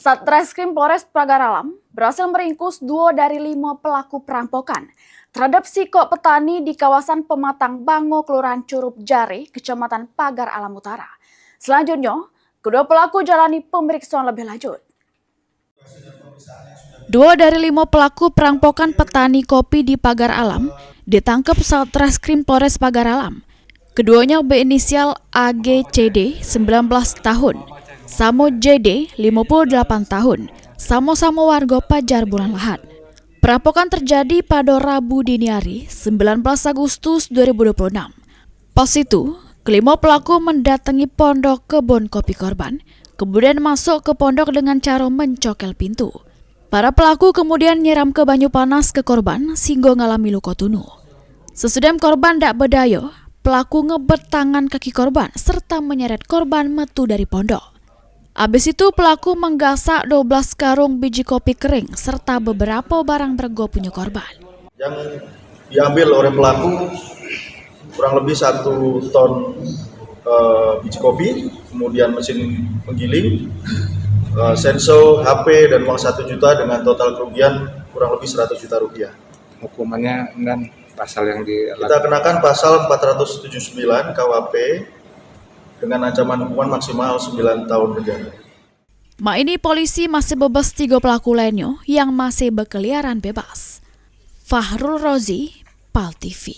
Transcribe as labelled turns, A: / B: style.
A: Satreskrim Polres Pagar Alam berhasil meringkus 2 dari 5 pelaku perampokan terhadap sikok petani di kawasan Pematang Bango, Kelurahan Curup Jari, Kecamatan Pagar Alam Utara. Selanjutnya, kedua pelaku jalani pemeriksaan lebih lanjut. 2 dari 5 pelaku perampokan petani kopi di Pagar Alam ditangkap Satreskrim Polres Pagar Alam. Keduanya berinisial AGCD 19 tahun, Samo JD 58 tahun, sama-sama warga Pajar Bulan Lahat. Perampokan terjadi pada Rabu dini hari 19 Agustus 2026. Pas itu, kelima pelaku mendatangi pondok kebun kopi korban, kemudian masuk ke pondok dengan cara mencokel pintu. Para pelaku kemudian nyiram ke banyu panas ke korban sehingga ngalami luka tunu. Sesudah korban tak berdaya, pelaku ngebet tangan kaki korban serta menyeret korban metu dari pondok. Habis itu pelaku menggasak 12 karung biji kopi kering serta beberapa barang berharga punya korban.
B: Yang diambil oleh pelaku kurang lebih 1 ton biji kopi, kemudian mesin penggiling, senso, HP, dan uang 1 juta dengan total kerugian kurang lebih 100 juta rupiah.
C: Hukumannya dan pasal yang
B: kita kenakan pasal 479 KUHP dengan ancaman hukuman maksimal 9 tahun penjara.
A: Ini polisi masih bebas 3 pelaku lainnya yang masih berkeliaran bebas. Fahrul Rozi, PAL TV.